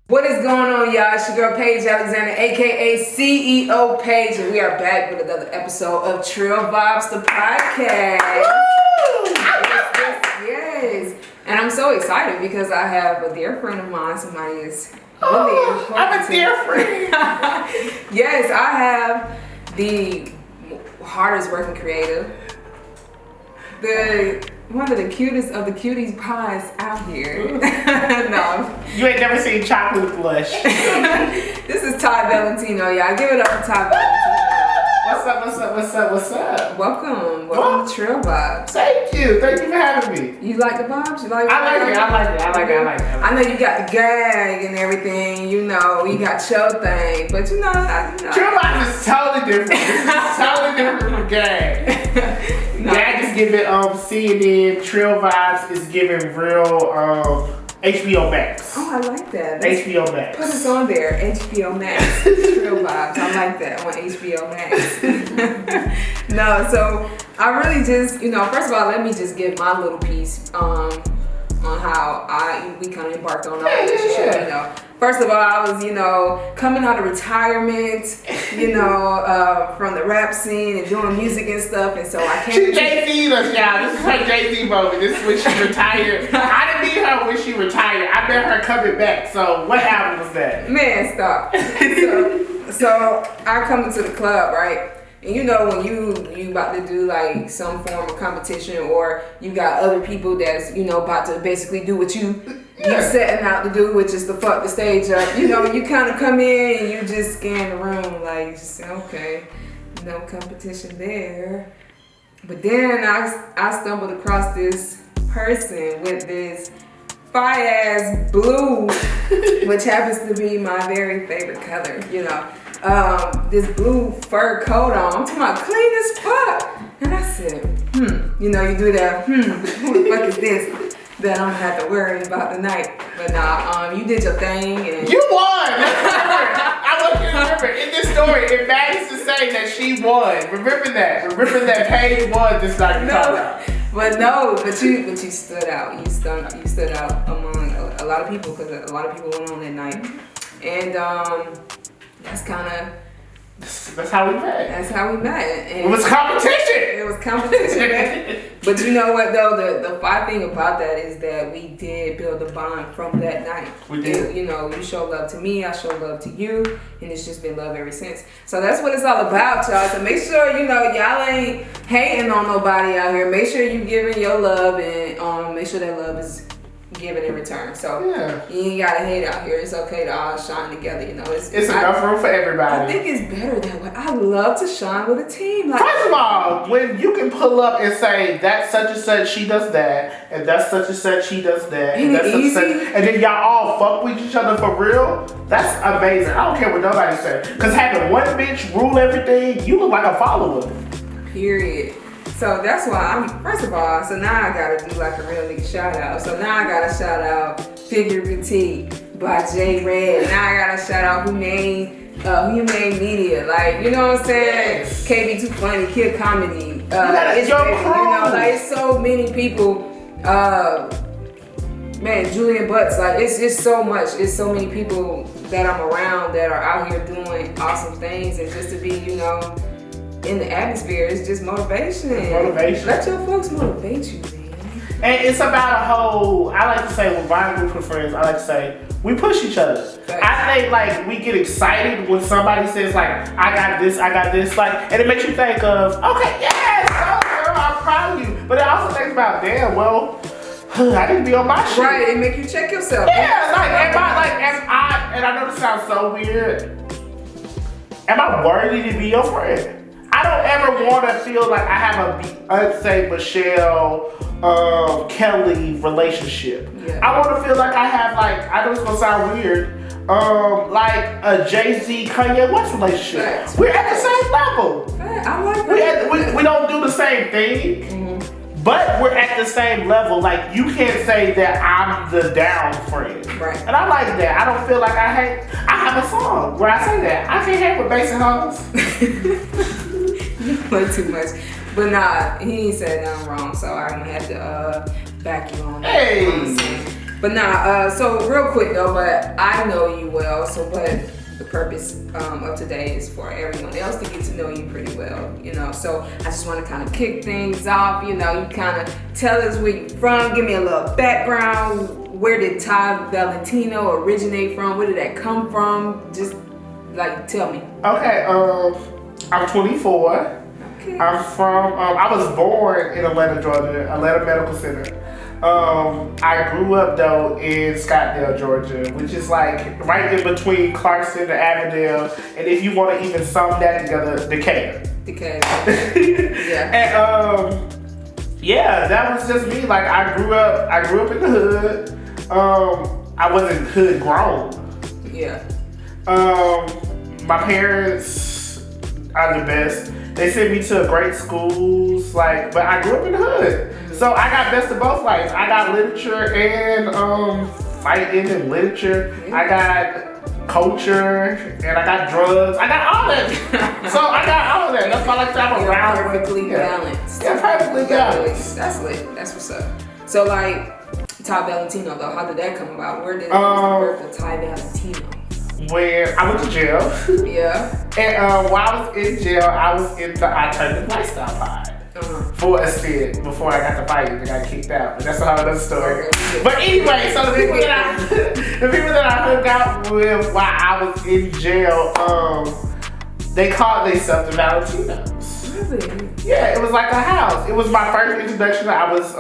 What is going on, y'all? It's your girl Paige Alexander, aka CEO Paige, and we are back with another episode of Trill Vibes, the podcast. Woo! Yes. And I'm so excited because I have a dear friend of mine. Somebody is really important. I'm a dear friend. Yes, I have the hardest working creative, one of the cutest of the cuties pies out here. No. You ain't never seen chocolate blush. This is Ty Valentino, y'all. Give it up for Ty Valentino. What's up? Welcome to Trill Vibes. Thank you for having me. You like the vibes? You like I like it. I know you got the gag and everything, you know, you got your thing, but you know, Trill Vibes is totally different. This is totally different from gag. No. Gag is giving CNN, Trill Vibes is giving real HBO Max. Oh, I like that. HBO Max. Put us on there, HBO Max. Trill Vibes. I like that on HBO Max. No, so I really just, first of all, let me just give my little piece on how we kind of embarked on our relationship. First of all, I was, coming out of retirement, from the rap scene and doing music and stuff, and so I came. She Jay-Z'd us, y'all. This is her Jay-Z moment. This is when she retired. I didn't meet her when she retired. I met her coming back. So what album was that? Man, stop. So I come into the club, right? And when you about to do like some form of competition, or you got other people that's about to basically do what you setting out to do, which is to fuck the stage up. You kind of come in and you just scan the room like, just say, okay, no competition there. But then I stumbled across this person with this fire ass blue, which happens to be my very favorite color. This blue fur coat on. I'm talking about clean as fuck. And I said, you do that, who the fuck is this that I'm gonna have to worry about tonight? But nah, you did your thing and you won! I want you to remember, in this story, it matters to say that she won. Remember that Paige won this night. But you stood out. You stood out among a lot of people, because a lot of people went on that night. And that's how we met. And it was competition. Man. But you know what though? The fine thing about that is that we did build a bond from that night. We did. You show love to me, I show love to you, and it's just been love ever since. So that's what it's all about, y'all. So make sure y'all ain't hating on nobody out here. Make sure you giving your love, and make sure that love is given in return. So you ain't gotta hate out here. It's okay to all shine together. It's enough room for everybody. I think it's better that way. I love to shine with a team. First of all, when you can pull up and say that's such and such, she does that, and that's such and such, she does that, and that's such and such, and then y'all all fuck with each other for real. That's amazing. I don't care what nobody says. Because having one bitch rule everything, you look like a follower. Period. So that's why first of all, so now I gotta do like a real nigga shout out. So now I gotta shout out Figure Boutique by J Red. Now I gotta shout out Humane Media. Like, you know what I'm saying? Yes. KB Too Funny, Kid Comedy. It's your crew. It's so many people. Man, Julian Butts. Like, it's just so much. It's so many people that I'm around that are out here doing awesome things, and just to be, in the atmosphere, it's just motivation. Let your folks motivate you, man. And it's about I like to say, with my group of friends, I like to say, we push each other. Right. I think, like, we get excited when somebody says, like, I got this, like, and it makes you think of, okay, yes, girl, I'm proud of you. But it also thinks about, damn, well, I didn't be on my shit. Right, it make you check yourself. Yeah, and I know this sounds so weird. Am I worthy to be your friend? I don't ever want to feel like I have a Beyonce, Michelle, Kelly relationship. Yeah. I want to feel like I have, like, I know it's gonna sound weird, like a Jay-Z, Kanye West relationship. Right. We're at the same level. Right. I like that. We don't do the same thing, but we're at the same level. Like, you can't say that I'm the down friend. Right. And I like that. I don't feel like I hate. I have a song where I say that. I can't hate with basic hoes. You play too much. But nah, he ain't said nothing wrong, so I'm gonna have to back you on that. Hey! But nah, so real quick though, but I know you well, so but the purpose of today is for everyone else to get to know you pretty well, you know. So I just want to kind of kick things off, you know. You kind of tell us where you're from, give me a little background. Where did Ty Valentino originate from? Where did that come from? Just like tell me. Okay, I'm 24. Okay. I'm from, I was born in Atlanta, Georgia, Atlanta Medical Center. I grew up though in Scottsdale, Georgia, which is like right in between Clarkston and Avondale. And if you want to even sum that together, Decatur. Yeah. And yeah, that was just me. Like I grew up in the hood. I wasn't hood grown. Yeah. My parents are the best. They sent me to great schools, like, but I grew up in the hood. So I got best of both lives. I got literature and fighting and literature. I got culture and I got drugs. I got all that. So I got all of that. That's why I like to have a round. Perfectly balanced. Yeah, perfectly balanced. That's lit. That's what's up. So like Ty Valentino though, how did that come about? Where did the birth of Ty Valentino? When I went to jail. Yeah. And while I was in jail, I was in the alternative lifestyle pod. For a stint before I got to fight and got kicked out. But that's a whole other story. Okay. But anyway, so the people that I hooked out with while I was in jail, they called themselves the Valentinos. Really? Yeah, it was like a house. It was my first introduction. I was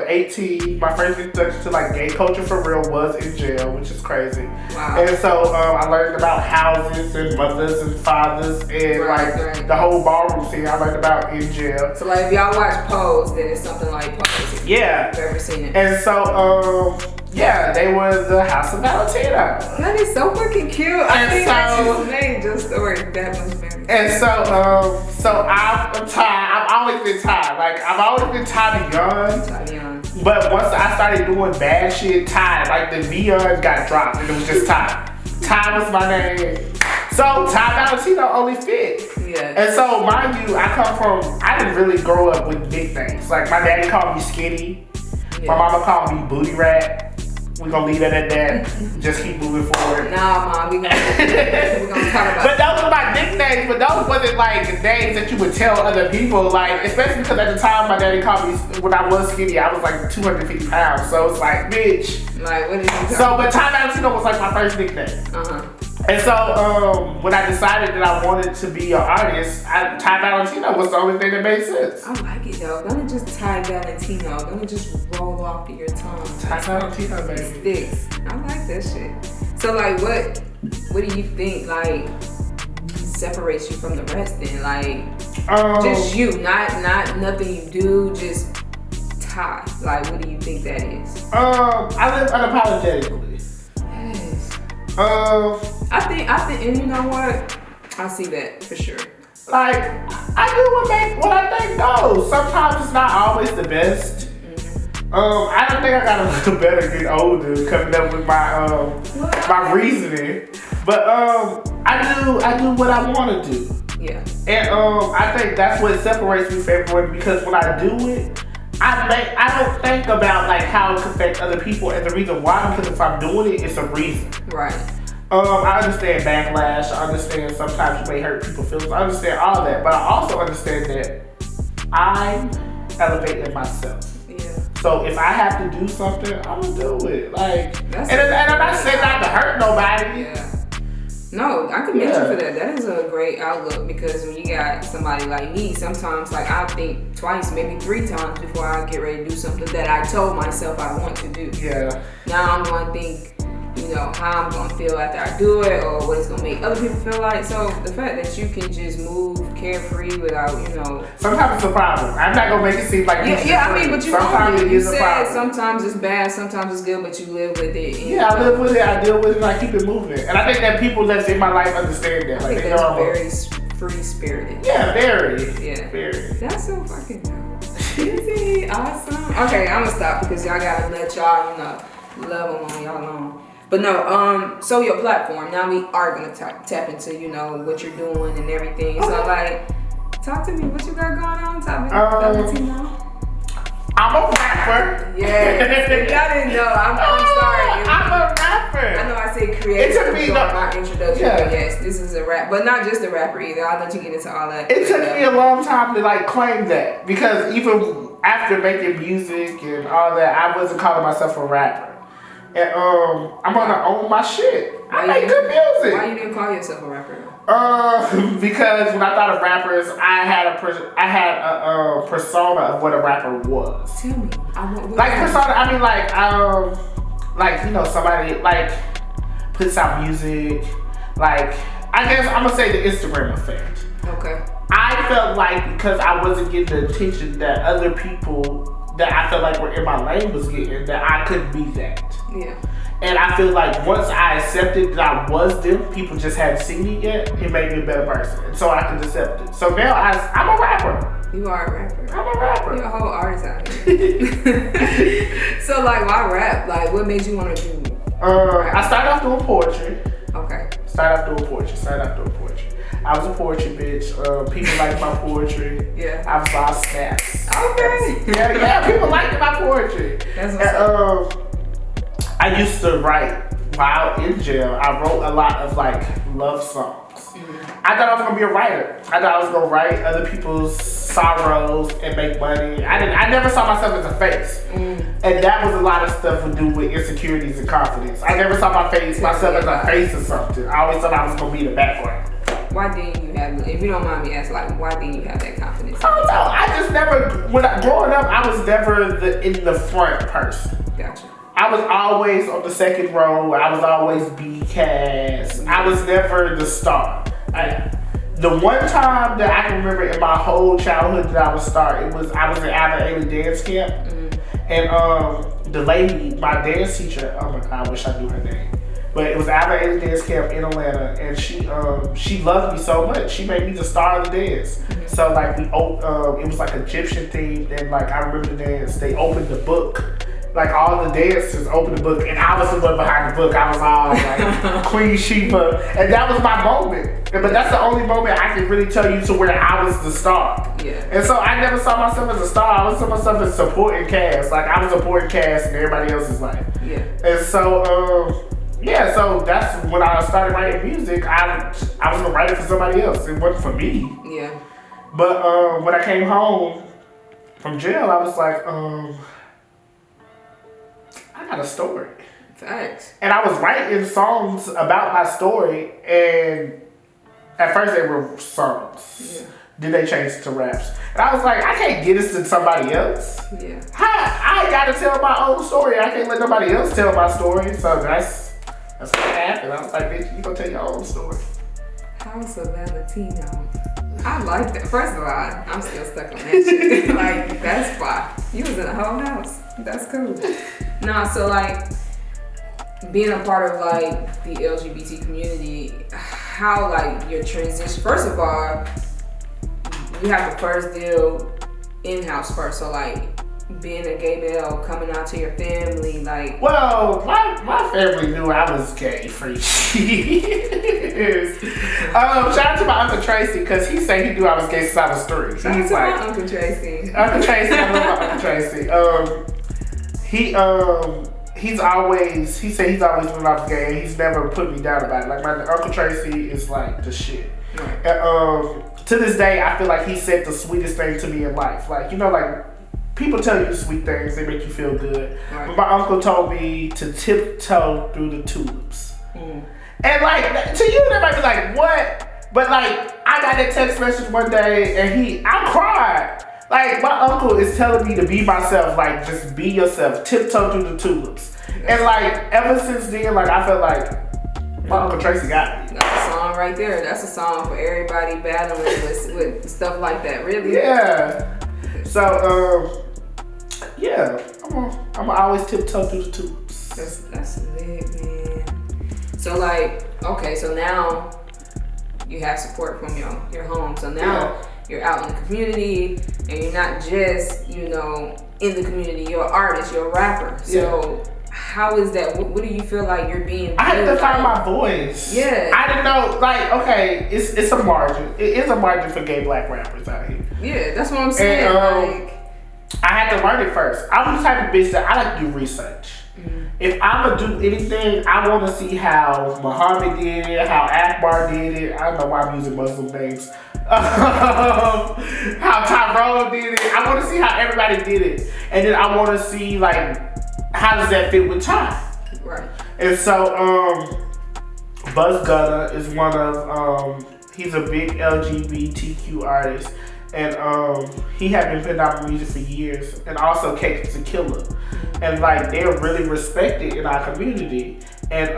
18. My first introduction to like gay culture for real was in jail, which is crazy. Wow. And so I learned about houses and mothers and fathers and the whole ballroom scene I learned about in jail. So like if y'all watch Pose, then it's something like Pose. Yeah. If you've ever seen it. And so yeah, they were the House of Valentino. That is so fucking cute. I think that just made your story that much better. And so I'm Ty. I've always been Ty. Like I've always been Ty Young. But once I started doing bad shit, Ty, like the Beyond got dropped and it was just Ty. Ty was my name. So Ty Valentino only fit. Yeah. And so mind you, I didn't really grow up with nicknames. Like my daddy called me Skinny. Yeah. My mama called me Booty Rat. We're gonna leave it at that. Just keep moving forward. Nah, Mom, we're gonna talk about But those were my nicknames, but those wasn't like names that you would tell other people, like, especially because at the time my daddy called me, when I was skinny, I was like 250 pounds. So it's like, bitch. Like, what did you So, but Ty Valentino was like my first nickname. And so, when I decided that I wanted to be an artist, Ty Valentino was the only thing that made sense. I like it though. Don't just Ty Valentino. Don't just roll off of your tongue. Ty Valentino, baby. Sticks. I like that shit. So like, what do you think like separates you from the rest? Then like, just you, not nothing you do, just Ty. Like, what do you think that is? I live unapologetically. I think, and you know what? I see that for sure. Like, I do what I think goes. Sometimes it's not always the best. I don't think I got a little better getting older, coming up with my reasoning. But I do what I want to do. Yeah. And I think that's what separates me from everyone, because when I do it, I don't think about like how it can affect other people and the reason why, because if I'm doing it, it's a reason. Right. I understand backlash. I understand sometimes you may hurt people's feelings. I understand all that, but I also understand that I'm elevating myself. Yeah. So if I have to do something, I'm gonna do it. Like, and I'm not saying not to hurt nobody. Yeah. No, I commend you for that. That is a great outlook, because when you got somebody like me, sometimes like I think twice, maybe 3 times before I get ready to do something that I told myself I want to do. Yeah. Now I'm gonna think, you know, how I'm gonna feel after I do it, or what it's gonna make other people feel like. So the fact that you can just move carefree without, you know. Sometimes it's a problem. I'm not gonna make it seem like I mean, but sometimes it is a problem. Sometimes it's bad, sometimes it's good, but you live with it. Yeah, I live with it. I deal with it, and I keep it moving. And I think that people that's in my life understand that. I think that's very free spirited. Yeah, very. Yeah, very. That's so fucking dope. Easy, awesome. Okay, I'm gonna stop because y'all gotta let y'all, you know, love them on y'all own. But no, so your platform, now we are gonna tap into, you know, what you're doing and everything. Okay. So like, talk to me, what you got going on, Valentino? I'm a rapper. Yeah, y'all didn't know, I'm creative. It took me my introduction. Yeah. Yes, this is a rap, but not just a rapper either. I'll let you get into all that. It took me a long time to like claim that because even after making music and all that, I wasn't calling myself a rapper. And I'm gonna own my shit. I make good music. Why you didn't call yourself a rapper? Because when I thought of rappers, I had a persona of what a rapper was. Tell me. Like persona, I mean like you know somebody like puts out music. Like I guess I'm gonna say the Instagram effect. Okay. I felt like because I wasn't getting the attention that other people that I felt like were in my lane was getting, that I couldn't be that. Yeah. And I feel like once I accepted that I was them, people just hadn't seen it yet, it made me a better person. And so I could accept it. So now I'm a rapper. You are a rapper. I'm a rapper. You're a whole artist out here. So like, why rap? Like, what made you want to do I started off doing poetry. Okay. Started off doing poetry. I was a poetry bitch. People liked my poetry. Yeah. I was all snaps. Okay. Yeah, people liked my poetry. That's what's up. I used to write while in jail. I wrote a lot of like love songs. Mm-hmm. I thought I was gonna be a writer. I thought I was gonna write other people's sorrows and make money. I never saw myself as a face. And that was a lot of stuff to do with insecurities and confidence. I never saw myself as a face or something. I always thought I was gonna be the background. Why didn't you have, if you don't mind me asking, like, why didn't you have that confidence? I don't know. I just never, growing up, I was never in the front person. Gotcha. I was always on the second row. I was always B cast. I was never the star. The one time that I can remember in my whole childhood that I was star, I was in Alva Ailey dance camp. And the lady, my dance teacher, oh my God, I wish I knew her name. But it was Alva Ailey dance camp in Atlanta, and she loved me so much. She made me the star of the dance. So like it was like Egyptian themed, and like I remember the dance. They opened the book, like all the dancers opened the book, and I was the one behind the book. I was all like Queen Sheba, and that was my moment. But that's the only moment I can really tell you to where I was the star. Yeah. And so I never saw myself as a star. I saw myself as supporting cast. Like I was supporting cast in everybody else's life. Yeah. And so. Yeah, so that's when I started writing music. I was gonna write it for somebody else. It wasn't for me. Yeah. But when I came home from jail, I was like, I got a story. Facts. And I was writing songs about my story, and at first they were songs. Yeah. Then they changed to raps. And I was like, I can't get this to somebody else. Yeah. I gotta tell my own story. I can't let nobody else tell my story. So that's what happened. I was like, bitch, you gonna tell your own story. House of Valentino. I like that. First of all, I'm still stuck on that shit. Like, that's why. You was in a whole house. That's cool. Nah, so like, being a part of like the LGBT community, how like your transition, first of all, you have to first deal in-house first. So like, being a gay male, coming out to your family, like... Well, my family knew I was gay for years. Shout out to my Uncle Tracy, because he said he knew I was gay since I was 3. Shout out to my Uncle Tracy. Uncle Tracy, I love my Uncle Tracy. He said he's always known I was gay, and he's never put me down about it. Like, my Uncle Tracy is like the shit. Right. And, to this day, I feel like he said the sweetest thing to me in life. Like, you know, like... People tell you sweet things, they make you feel good. Right. But my uncle told me to tiptoe through the tulips. And like, to you, they might be like, what? But like, I got a text message one day and I cried. Like, my uncle is telling me to be myself, like, just be yourself, tiptoe through the tulips. And like, ever since then, like, I felt like my Uncle Tracy got me. That's a song right there. That's a song for everybody battling with stuff like that, really. Yeah. So, yeah, I'm always tiptoe through the tulips. That's lit, man. So like, okay, so now you have support from your home. So now you're out in the community, and you're not just, you know, in the community. You're an artist. You're a rapper. So how is that? What do you feel like you're being? I had to find my voice. Yeah. I didn't know. Like, okay, it's a margin. It is a margin for gay black rappers out here. Yeah, that's what I'm saying. And, I had to learn it first. I'm the type of bitch that I like to do research. if I'm gonna do anything, I want to see how Muhammad did it, how Akbar did it. I don't know why I'm using Muslim names. How Tyrone did it. I want to see how everybody did it, and then I want to see like how does that fit with Ty. Right. And so Buzz Gunner is one of he's a big LGBTQ artist, and he had been putting out music for years, and also Cake the Killer. And like they're really respected in our community. And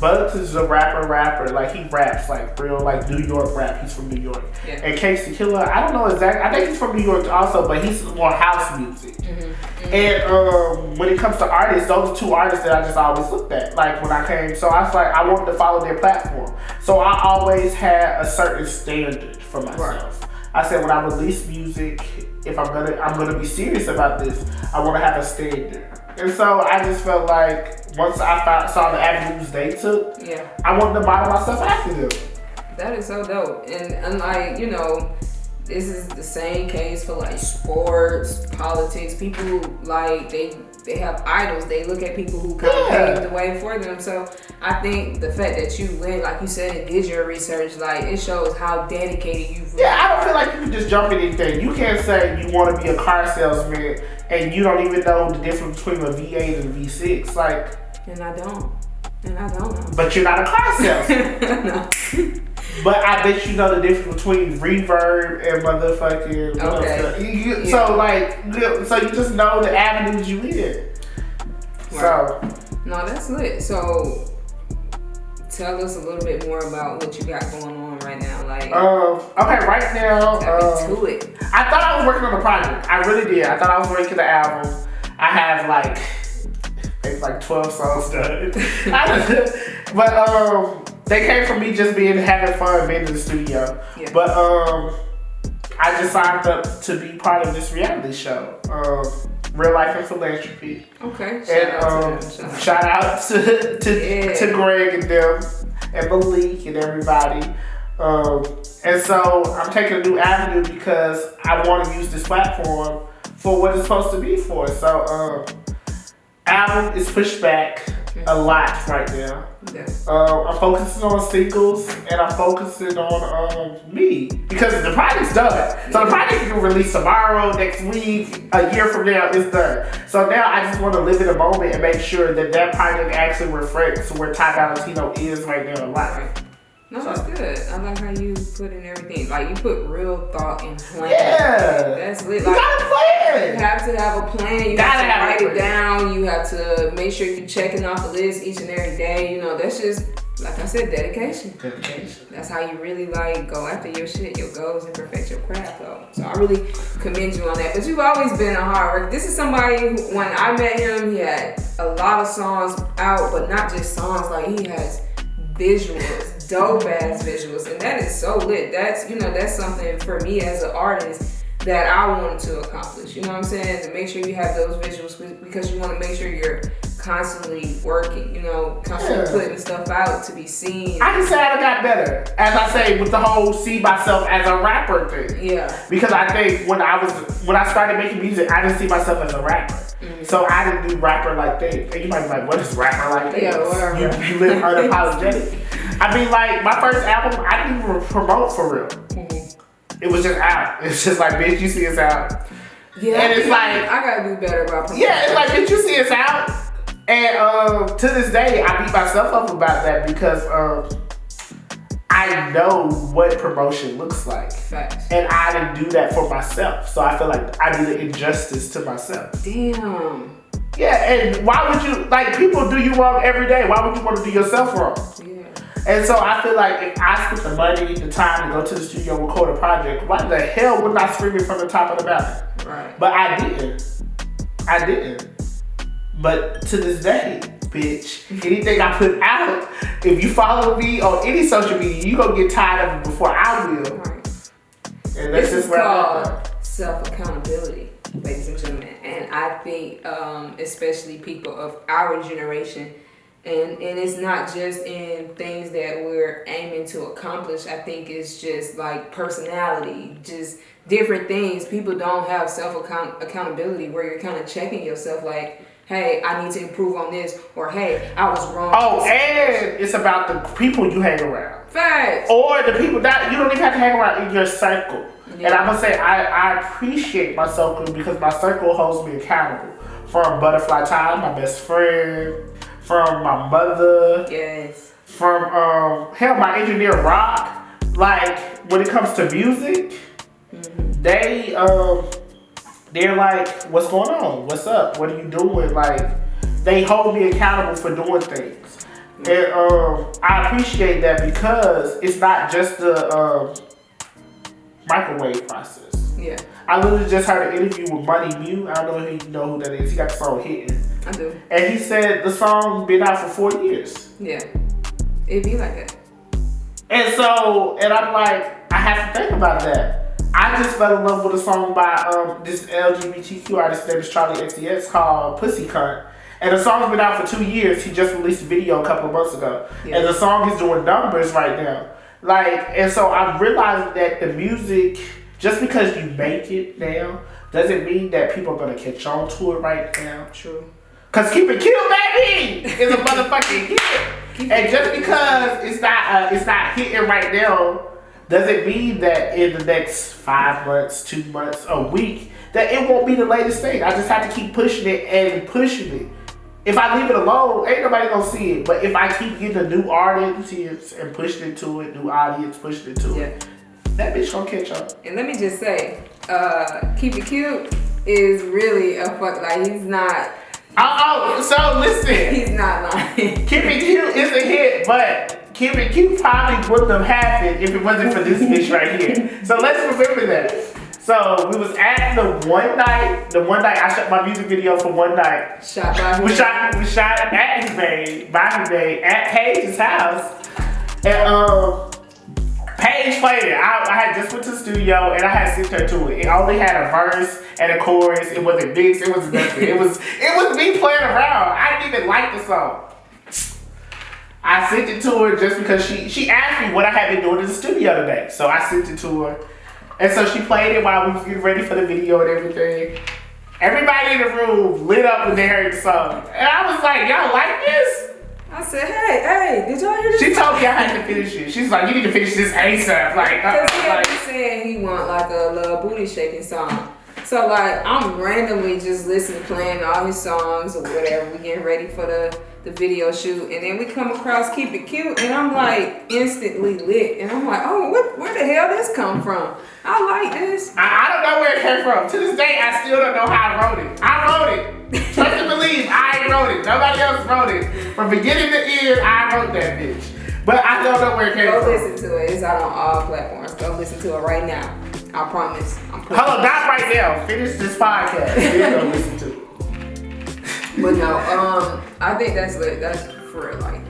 Bugs is a rapper. Like he raps like real like New York rap. He's from New York. Yeah. And Case the Killer, I don't know exactly. I think he's from New York also, but he's more house music. Mm-hmm. And when it comes to artists, those are two artists that I just always looked at. Like when I came, so I was like, I wanted to follow their platform. So I always had a certain standard for myself. Right. I said when I release music, if I'm gonna be serious about this, I want to have a standard. And so I just felt like once I saw the avenues they took, yeah, I wanted to model myself after them. That is so dope. And like, you know, this is the same case for like sports, politics. People like they have idols. They look at people who kind of paved the way for them. So I think the fact that you went, like you said, and did your research, like it shows how dedicated you've. Yeah, I don't feel like you can just jump in anything. You can't say you want to be a car salesman and you don't even know the difference between a V8 and a V6. Like. And I don't know. But you're not a car salesman. No. But I bet you know the difference between reverb and motherfucking. Okay. So like, so you just know the avenues you in. Right. So. No, that's lit. So, tell us a little bit more about what you got going on right now. Like. Okay, right now. Tap into it. I thought I was working on a project. I really did. I thought I was making the album. I have like. It's like 12 songs done. But they came from me just having fun being in the studio. Yeah. But I just signed up to be part of this reality show, Real Life and Philanthropy. Okay. Shout out to Greg and them and Malik and everybody. And so I'm taking a new avenue because I want to use this platform for what it's supposed to be for. So album is pushed back a lot right now. Yeah. I'm focusing on singles and I'm focusing on me because the project's done. So the project can release tomorrow, next week, a year from now, it's done. So now I just want to live in the moment and make sure that project actually reflects where Ty Valentino is right now in life. No, that's good. I like how you put in everything. Like, you put real thought and plan. Yeah. That's lit. You gotta plan. You have to have a plan. You have to write it down. You have to make sure you're checking off the list each and every day. You know, that's just, like I said, dedication. That's how you really, like, go after your shit, your goals, and perfect your craft, though. So I really commend you on that. But you've always been a hard worker. This is somebody who, when I met him, he had a lot of songs out, but not just songs. Like, he has visuals. Dope ass visuals, and that is so lit. That's, you know, that's something for me as an artist that I wanted to accomplish. You know what I'm saying? To make sure you have those visuals because you want to make sure you're constantly working. You know, constantly putting stuff out to be seen. I can say I got better, as I say, with the whole see myself as a rapper thing. Yeah. Because I think when I started making music, I didn't see myself as a rapper. Mm-hmm. So I didn't do rapper like this. And you might be like, what is rapper like this? Yeah, whatever. You live unapologetic. I mean, like, my first album, I didn't even promote for real. Mm-hmm. It was just out. It's just like, bitch, you see it's out. Yeah. And it's like, I gotta do better about promoting. Yeah, it's like, bitch, you see it's out. And to this day, I beat myself up about that because I know what promotion looks like. Facts. And I didn't do that for myself. So I feel like I did an injustice to myself. Damn. Yeah, and why would you, like, people do you wrong every day. Why would you want to do yourself wrong? Yeah. And so I feel like if I spent the money, the time to go to the studio and record a project, why the hell wouldn't I scream it from the top of the mountain? Right. But I didn't. But to this day, bitch, anything I put out, if you follow me on any social media, you gonna get tired of it before I will. Right. And that's just where I'm at. Self-accountability, ladies and gentlemen. And I think especially people of our generation, and it's not just in things that we're aiming to accomplish. I think it's just like personality, just different things. People don't have self-accountability where you're kind of checking yourself like, hey, I need to improve on this, or hey, I was wrong. Oh, and it's about the people you hang around. Facts. Or the people that you don't even have to hang around in your circle. Yeah. And I'm gonna say I appreciate my circle because my circle holds me accountable. From Butterfly Time, my best friend, from my mother, Yes. from hell, my engineer Rock. Like when it comes to music, they're like, what's going on? What's up? What are you doing? Like they hold me accountable for doing things. And I appreciate that because it's not just the microwave process. Yeah. I literally just heard an interview with Money Mew. I don't know if you know who that is. He got the song Hitting. I do. And he said the song been out for 4 years. Yeah. It'd be like that. And so, and I'm like, I have to think about that. I just fell in love with a song by this LGBTQ artist named Charlie XCX called Pussy Cunt. And the song's been out for 2 years. He just released a video a couple of months ago. Yeah. And the song is doing numbers right now. Like, and so I've realized that the music, just because you make it now, doesn't mean that people are going to catch on to it right now. True. Because Keep It Cute, baby, is a motherfucking hit. And just because it's not hitting right now, doesn't mean that in the next 5 months, 2 months, a week, that it won't be the latest thing. I just have to keep pushing it and pushing it. If I leave it alone, ain't nobody gonna see it. But if I keep getting a new audience and pushing it to it, new audience pushing it to it, that bitch gonna catch up. And let me just say, Keep It Cute is really a fuck, like he's not. So listen. He's not lying. Keep It Cute is a hit, but Keep It Cute probably wouldn't have happened if it wasn't for this bitch right here. So let's remember that. So we was at the one night I shot my music video for one night. We shot at his babe, at Paige's house. And Paige played it. I had just went to the studio and I had sent her to it. It only had a verse and a chorus. It wasn't mixed, it was nothing. It was me playing around. I didn't even like the song. I sent it to her just because she asked me what I had been doing in the studio today. So I sent it to her. And so she played it while we was getting ready for the video and everything. Everybody in the room lit up when they heard the song. And I was like, y'all like this? I said, hey, did y'all hear this? She told me I had to finish it. She's like, you need to finish this ASAP. Like, because he had been saying he want like a little booty shaking song. So like, I'm randomly just listening, playing all his songs or whatever. We getting ready for the video shoot, and then we come across Keep It Cute, and I'm like instantly lit, and I'm like, oh, where the hell this come from? I like this. I don't know where it came from. To this day, I still don't know how I wrote it. I wrote it. Trust and believe, I wrote it. Nobody else wrote it. From beginning to end, I wrote that bitch. But I don't know where it came from. Go listen to it. It's out on all platforms. Go listen to it right now. I promise. Hold on, not right now. Finish this podcast. Then go listen to it. But no, I think that's lit. That's for real. Like,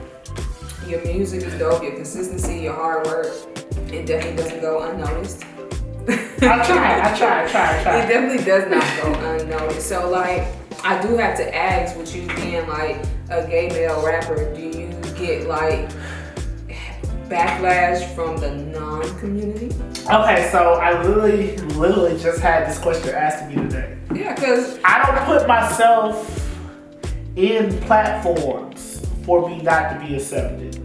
your music is dope, your consistency, your hard work, it definitely doesn't go unnoticed. I try. It definitely does not go unnoticed. So like, I do have to ask, with you being like a gay male rapper, do you get like backlash from the non-community? Okay, so I literally just had this question asked to me today. Yeah, because I don't put myself in platforms for me not to be accepted.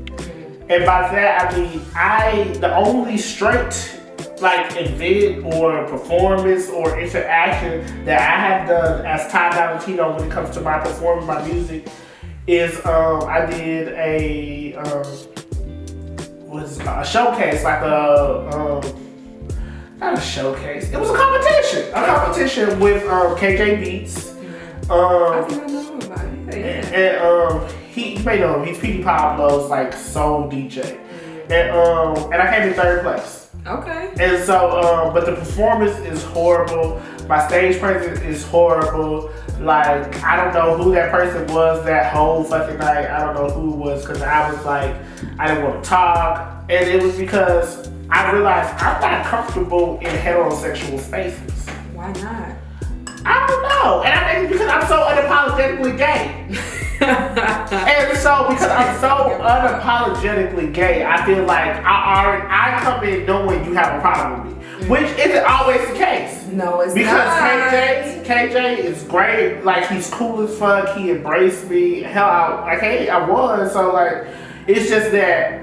And by that I mean the only straight like event or performance or interaction that I have done as Ty Valentino when it comes to my performing my music is I did a what's it called? A showcase, like not a showcase. It was a competition with KJ Beats. I think I know about it. And he made he's Petey Pablo's like soul DJ. And I came in 3rd place. Okay. And so, but the performance is horrible. My stage presence is horrible. Like, I don't know who that person was that whole fucking night. I don't know who it was, because I was like, I didn't want to talk. And it was because I realized I'm not comfortable in heterosexual spaces. Why not? I don't know. And I think it's because I'm so unapologetically gay. And so because I'm so unapologetically gay, I feel like I come in knowing you have a problem with me. which isn't always the case. No, it's because not. KJ is great. Like, he's cool as fuck. He embraced me. Hell, I won. So like, it's just that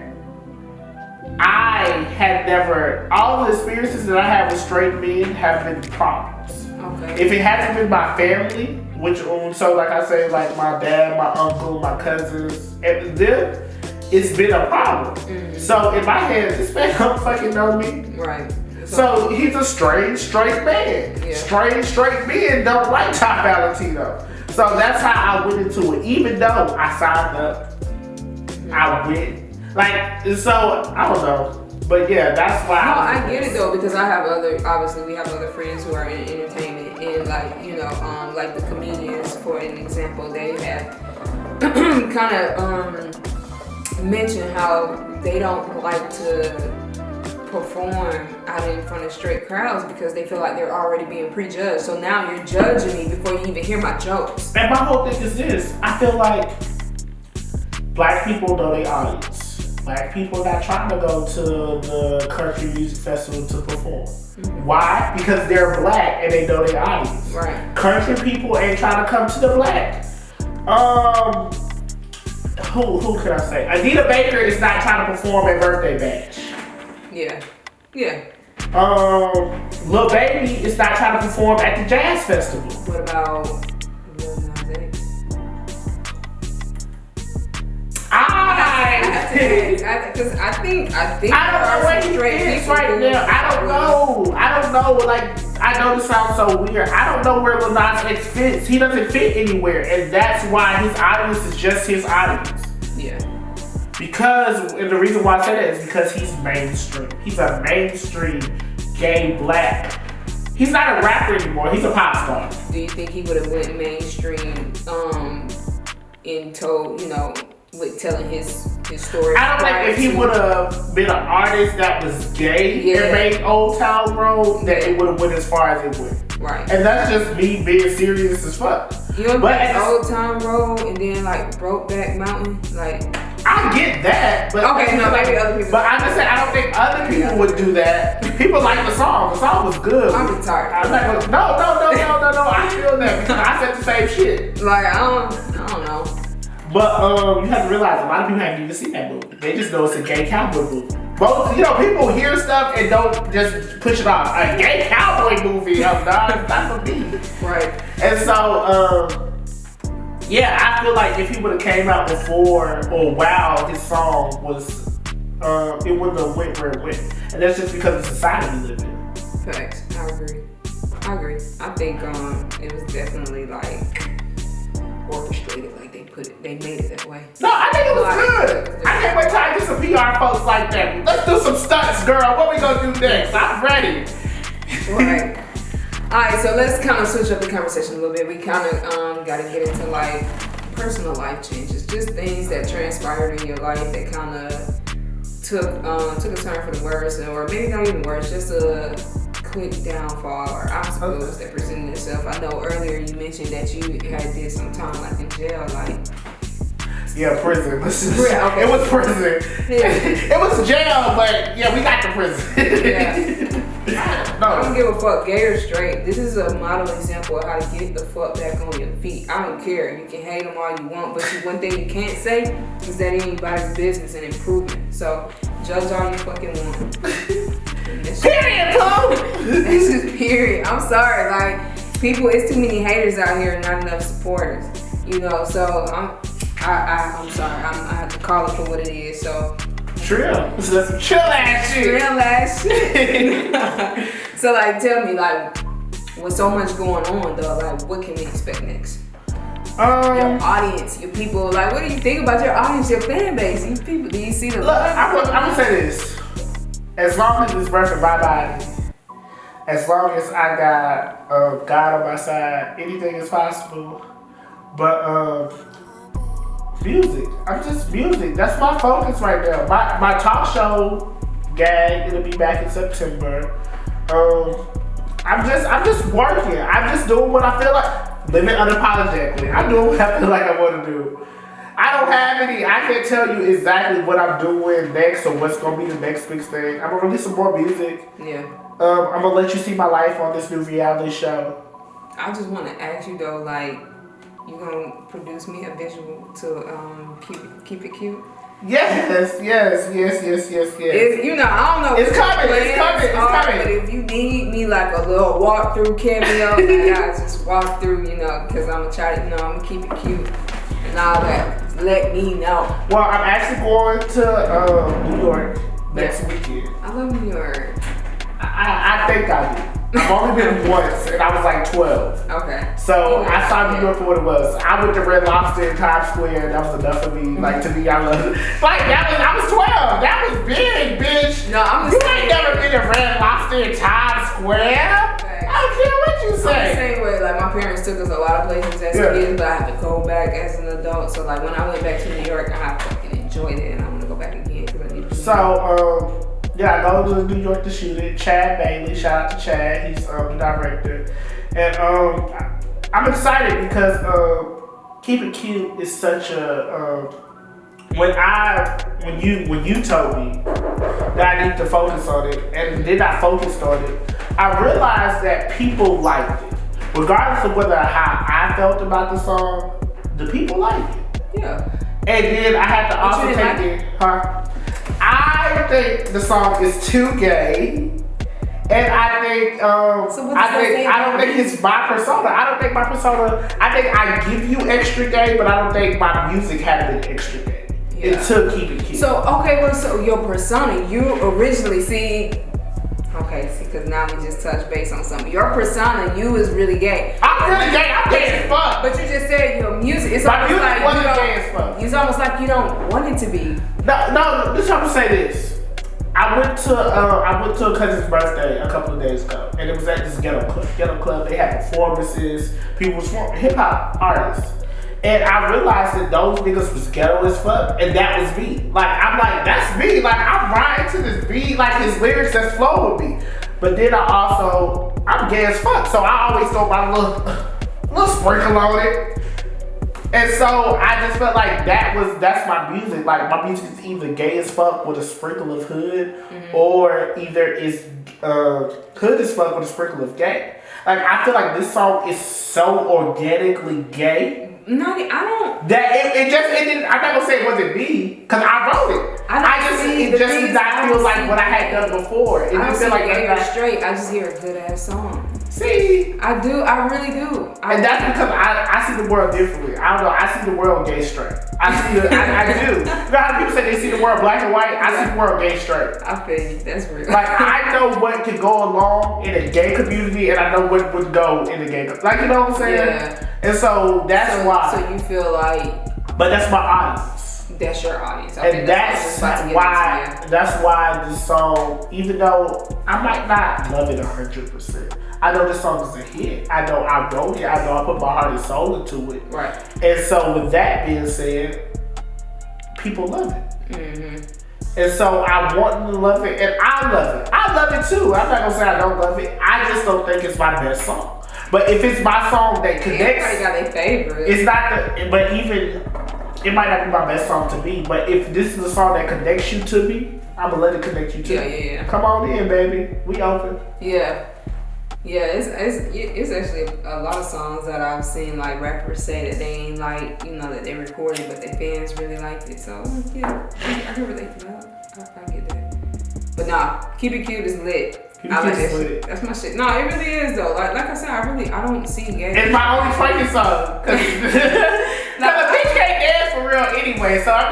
I had never. All the experiences that I had with straight men have been problems. Okay. If it hasn't been my family, which so like I say, like my dad, my uncle, my cousins, and them, it's been a problem. Mm-hmm. So in my head, this man don't fucking know me. Right. So he's a strange straight man. Yeah. Strange straight men don't like Ty Valentino. So that's how I went into it. Even though I signed up, I went. Like, so I don't know. But yeah, that's why. No, I get it though, because I have obviously we have other friends who are in entertainment, and like, you know, like the comedians, for an example, they have kind of mentioned how they don't like to perform out in front of straight crowds because they feel like they're already being prejudged. So now you're judging me before you even hear my jokes. And my whole thing is this: I feel like black people know their audience. Black people not trying to go to the country music festival to perform. Mm-hmm. Why? Because they're black and they know their audience. Right. Country people ain't trying to come to the black. Who can I say? Anita Baker is not trying to perform at Birthday Bash. Yeah. Yeah. Lil Baby is not trying to perform at the Jazz Festival. What about Lil Nas X? Because I think I don't know where he is right now. I don't know. Like, I know this sounds so weird. I don't know where Lil Nas X fits. He doesn't fit anywhere, and that's why his audience is just his audience. Yeah. Because, and the reason why I say that is because he's mainstream. He's a mainstream gay black. He's not a rapper anymore. He's a pop star. Do you think he would have went mainstream with telling his story? I don't think if he would have been an artist that was gay and made Old Town Road, that it would have went as far as it went. Right. And that's just me being serious as fuck. You know, but Old Town Road and then like Brokeback Mountain, like. I get that, but okay, no, maybe other people. But I'm just saying, I don't think other people would do that. People like the song. The song was good. I'm retired. I'm not gonna, no. I feel that because I said the same shit. Like I don't know. But you have to realize a lot of people haven't even seen that movie. They just know it's a gay cowboy movie. Both, people hear stuff and don't just push it off. A gay cowboy movie, dog, not for me. Right. And so, yeah, I feel like if he would have came out before or while his song was, it wouldn't have went where it went. And that's just because of the society we live in. Facts. I agree. I think it was definitely like orchestrated, like they made it that way. No, I think it was good. I can't wait till I get some PR folks like that. Let's do some stunts, girl. What we gonna do next? I'm ready. Right. Alright, so let's kind of switch up the conversation a little bit. We kind of got to get into like personal life changes, just things that transpired in your life that kind of took a turn for the worse, or maybe not even worse, just a quick downfall or obstacles that presented itself. I know earlier you mentioned that you had did some time like in jail, like. Yeah, prison. Okay. It was prison. Yeah. It was jail, but yeah, we got the prison. Yeah. No. I don't give a fuck, gay or straight. This is a model example of how to get the fuck back on your feet. I don't care. You can hate them all you want, but one thing you can't say is that it ain't anybody's business and improvement. So judge all you fucking want. Period, Paul. This is period. I'm sorry. Like, people, it's too many haters out here and not enough supporters. So I'm sorry. I have to call it for what it is. So. Trill. So that's some chill ass shit. Real ass shit. So like, tell me, like, with so much going on though, like, what can we expect next? Your audience, your people, like, what do you think about your audience, your fan base? You people, do you see the love? I'm gonna say this. As long as it's birthing my body, as long as I got God on my side, anything is possible. But music. I'm just music. That's my focus right now. My talk show gag, it'll be back in September. I'm just working. I'm just doing what I feel like. Living unapologetically. I'm doing what I feel like I want to do. I don't have any. I can't tell you exactly what I'm doing next or what's gonna be the next big thing. I'm gonna release some more music. Yeah. I'm gonna let you see my life on this new reality show. I just want to ask you though, like, you gonna produce me a visual to keep it cute? Yes. It's, you know, I don't know. It's coming. But if you need me like a little walkthrough cameo, like, I just walk through, you know, because I'm gonna try to, you know, I'm gonna keep it cute and all that. Just let me know. Well, I'm actually going to New York next weekend. I love New York. I think I do. I've only been once, and I was like 12. Okay. So I saw New York for what it was. I went to Red Lobster in Times Square. That was enough for me. Like, to me, I love it. Like, I was 12. That was big, bitch. No, I'm You ain't never been to Red Lobster in Times Square. I don't care what you say. I'm the same way. Like, my parents took us a lot of places as kids, but I had to go back as an adult. So, like, when I went back to New York, I fucking enjoyed it, and I'm gonna go back again because I need to. So, yeah, I go to New York to shoot it. Chad Bailey, shout out to Chad. He's the director. And I'm excited because Keep It Cute is such a when you told me that I need to focus on it, and then I focused on it, I realized that people liked it. Regardless of whether how I felt about the song, the people liked it. Yeah. And then I had to also take it, I think the song is too gay, and I think I don't think it's my persona. I don't think my persona. I think I give you extra gay, but I don't think my music had been extra gay. Yeah. It took Keep It Cute. So okay, well, so your persona, you originally because now we just touched base on something. Your persona, you is really gay. I'm really gay. I'm gay as fuck. But you just said your music. It's my almost music like wasn't gay as fuck. It's almost like you don't want it to be. No. This time to say this. I went to a cousin's birthday a couple of days ago, and it was at this ghetto club. They had performances. People was hip hop artists, and I realized that those niggas was ghetto as fuck, and that was me. Like, I'm like, that's me. Like, I'm riding to this beat, like his lyrics that's flow with me. But then I'm gay as fuck, so I always throw my little sprinkle on it. And so I just felt like that's my music. Like, my music is either gay as fuck with a sprinkle of hood, or either it's hood as fuck with a sprinkle of gay. Like, I feel like this song is so organically gay. No, I don't. That it didn't. I'm not gonna say it wasn't me, cause I wrote it. It just did not feel like what I had done before. It I don't feel see like gay or straight. I just hear a good ass song. See, I do. I really do. And that's because I see the world differently. I don't know. I see the world gay straight. I do. You know how people say they see the world black and white? I see the world gay straight. I feel you. That's real. Like, I know what can go along in a gay community, and I know what would go in a gay community. Like, you know what I'm saying? Yeah. And so that's why. So you feel like. But that's my audience. That's your audience. Okay, and that's why this song, even though I might not love it 100%, I know this song is a hit. I know I wrote it. I know I put my heart and soul into it. Right. And so with that being said, people love it. Mm-hmm. And so I want them to love it, and I love it. I love it too. I'm not gonna say I don't love it. I just don't think it's my best song. But if it's my song that connects, everybody got their favorite. It's not but even it might not be my best song to me. But if this is a song that connects you to me, I'm gonna let it connect you to me. Yeah. Come on in, baby. We open. Yeah. Yeah, it's actually a lot of songs that I've seen like rappers say that they ain't like, you know, that they recorded, but their fans really liked it. So yeah, I can relate to that. I get that. But nah, Keep It Cute is lit. I like that shit. That's my shit. No, it really is though. Like I said, I don't see gay. It's my only fucking song. Cause a bitch can't dance for real anyway, so I'm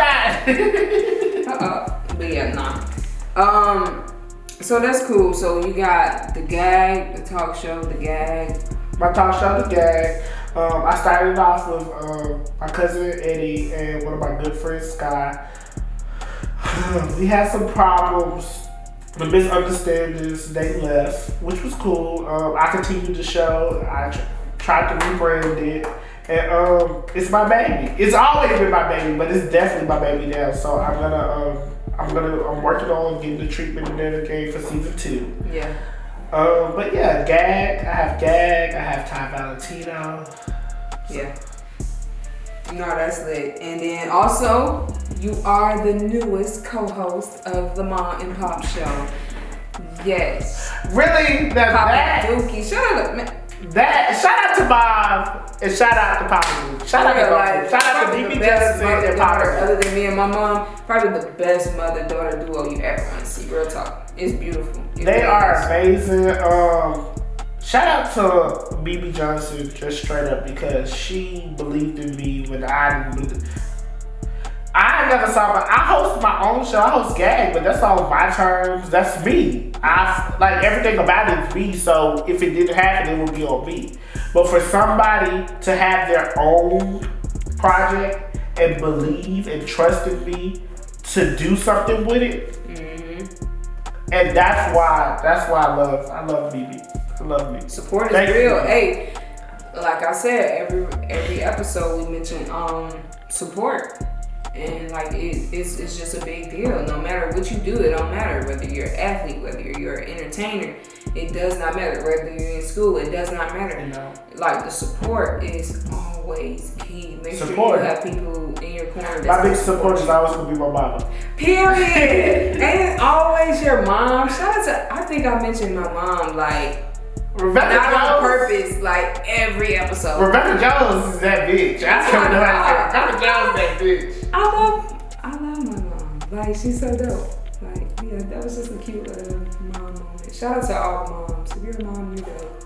not. But yeah, nah. So that's cool. So you got the gag, the talk show, the gag. My talk show, the gag. I started off with my cousin Eddie and one of my good friends Sky. We had some problems, the misunderstandings. They left, which was cool. I continued the show. I tried to rebrand it, and it's my baby. It's always been my baby, but it's definitely my baby now. So I'm working on getting the treatment and everything for season 2. Yeah. But yeah, Gag. I have Ty Valentino. Yeah. No, that's lit. And then also, you are the newest co-host of the Mom and Pop Show. Yes. really, that Dookie. Shut up, man. Shout out to Bob and shout out to Papa Duke. Shout out to both. Shout out to BB Johnson and Papa. Other than me and my mom, probably the best mother-daughter duo you ever want to see. Real talk. It's beautiful. They are amazing. Shout out to BB Johnson just straight up because she believed in me when I didn't believe. I never saw I host my own show. I host Gag, but that's on my terms. That's me. Like everything about it is me. So if it didn't happen, it would be on me. But for somebody to have their own project and believe and trust in me to do something with it, and that's why I love BB. I love BB. Support is real. Hey, like I said, every episode we mention support. And like it's just a big deal. No matter what you do, it don't matter whether you're an athlete, whether you're an entertainer. It does not matter whether you're in school. It does not matter. No. Like the support is always key. Make sure support. You have people in your corner. My big support is always gonna be my mama. Period. And it's always your mom. Shout out to. I think I mentioned my mom like. Rebecca not Jones. on purpose, like every episode. Rebecca Jones is that bitch. That's what Rebecca Jones that bitch. I love my mom. Like she's so dope. Like yeah, that was just a cute little mom moment. Shout out to all the moms. If you're a mom, you're dope.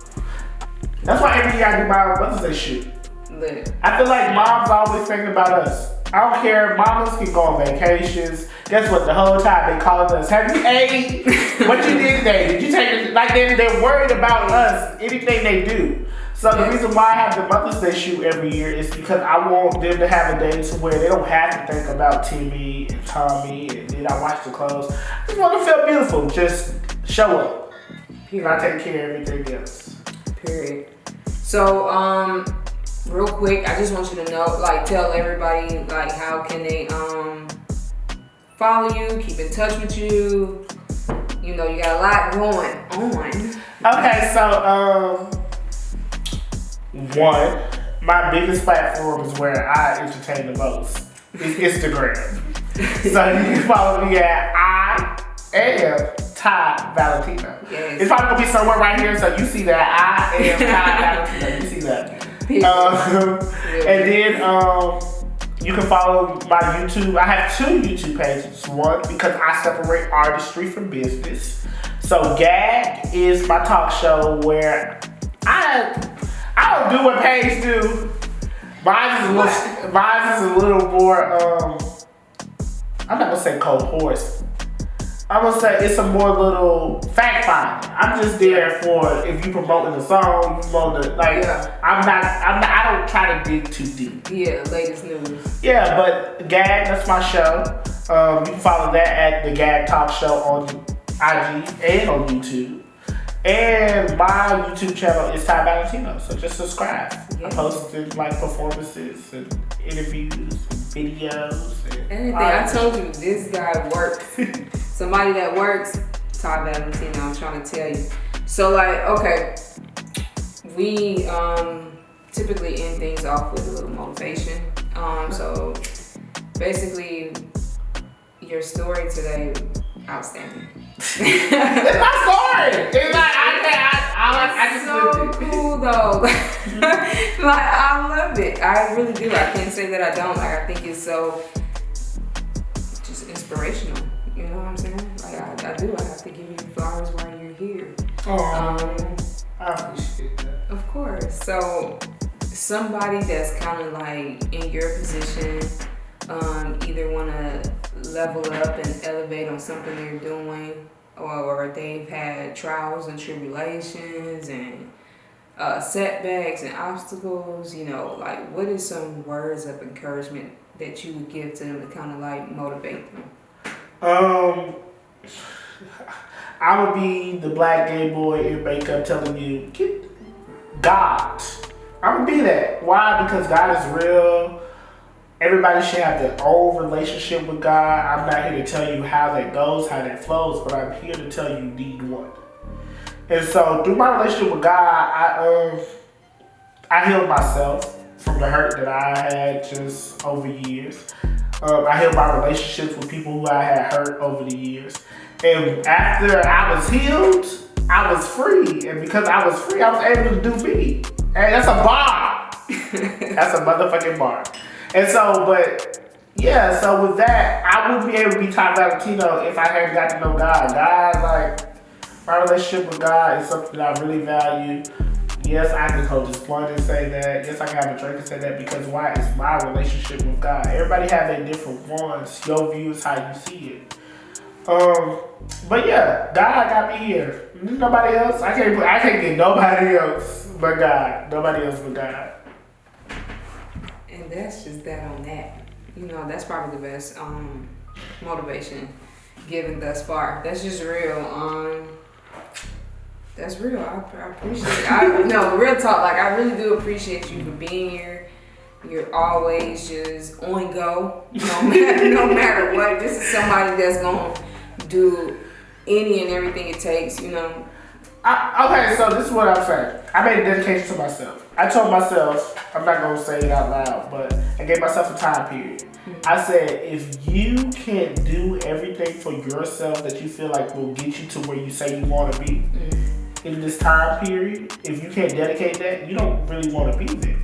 That's why every year I do my Mother's Day shoot. Lit. I feel like moms always thinking about us. I don't care. Mamas can go on vacations. Guess what? The whole time they calling us. Have you ate? What you did today? Did you take it? Like they're worried about us. Anything they do. So the reason why I have the Mother's Day shoot every year is because I want them to have a day to where they don't have to think about Timmy and Tommy and did I wash the clothes. I just want to feel beautiful. Just show up. And I take care of everything else. Period. So real quick, I just want you to know, like, tell everybody, like, how can they follow you, keep in touch with you. You know, you got a lot going on. Okay, so one, my biggest platform is where I entertain the most. It's Instagram. So you can follow me at I am Ty Valentino. Yes. It's probably gonna be somewhere right here, so you see that I am Ty Valentino. You see that. And then you can follow my YouTube. I have 2 YouTube pages. One, because I separate artistry from business. So Gag is my talk show where I don't do what Paige do. Mine is a little more I'm not gonna say cold horse. I'm gonna say it's a more little fact finding. I'm just there for if you promoting a song, you promote the I don't try to dig too deep. Yeah, latest news. Yeah, but Gag, that's my show. You can follow that at the Gag Talk Show on IG and on YouTube. And my YouTube channel is Ty Valentino, so just subscribe. I posted like performances and interviews and videos. Anything. I told you, this guy works. Somebody that works, Ty Valentino, I'm trying to tell you. So like, okay, we typically end things off with a little motivation. So basically, your story today, outstanding. It's my story. It's like I just so cool though. Like I love it. I really do. I can't say that I don't. Like I think it's so just inspirational. You know what I'm saying? Like I do. I have to give you flowers while you're here. I appreciate that. Of course. So somebody that's kind of like in your position, either want to level up and elevate on something they're doing, or they've had trials and tribulations and setbacks and obstacles, you know, like what is some words of encouragement that you would give to them to kind of like motivate them? I would be the black gay boy in makeup telling you, get God. I would be that. Why? Because God is real. Everybody should have their own relationship with God. I'm not here to tell you how that goes, how that flows, but I'm here to tell you need one. And so through my relationship with God, I healed myself from the hurt that I had just over years. I healed my relationships with people who I had hurt over the years. And after I was healed, I was free. And because I was free, I was able to do me. And that's a bar. That's a motherfucking bar. And so, but yeah, so with that, I wouldn't be able to be Ty Valentino if I hadn't got to know God. God, like, my relationship with God is something that I really value. Yes, I can hold this blunt and say that. Yes, I can have a drink and say that because why? It's my relationship with God. Everybody have their different ones. Your view is how you see it. But yeah, God got me here. Nobody else. I can't get nobody else but God. Nobody else but God. And that's just that on that. You know, that's probably the best motivation given thus far. That's just real. That's real. I appreciate it. No, real talk. Like, I really do appreciate you for being here. You're always just on go, no matter what. This is somebody that's gonna do any and everything it takes, Okay, so this is what I'm saying. I made a dedication to myself. I told myself, I'm not gonna say it out loud, but I gave myself a time period. I said, if you can't do everything for yourself that you feel like will get you to where you say you want to be in this time period, if you can't dedicate that, you don't really want to be there.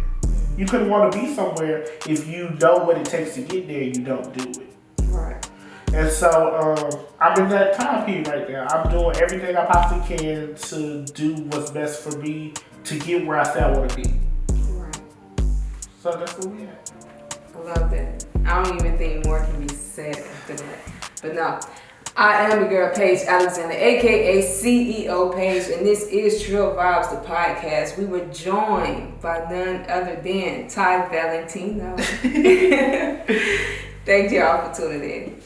You couldn't want to be somewhere if you know what it takes to get there and you don't do it. Right. And so I'm in that time period right now. I'm doing everything I possibly can to do what's best for me to get where I say I want to be. Right. So that's where we at. I love that. I don't even think more can be said after that. But no, I am your girl Paige Alexander, aka CEO Paige, and this is Trill Vibes, the podcast. We were joined by none other than Ty Valentino. Thank y'all for tuning in.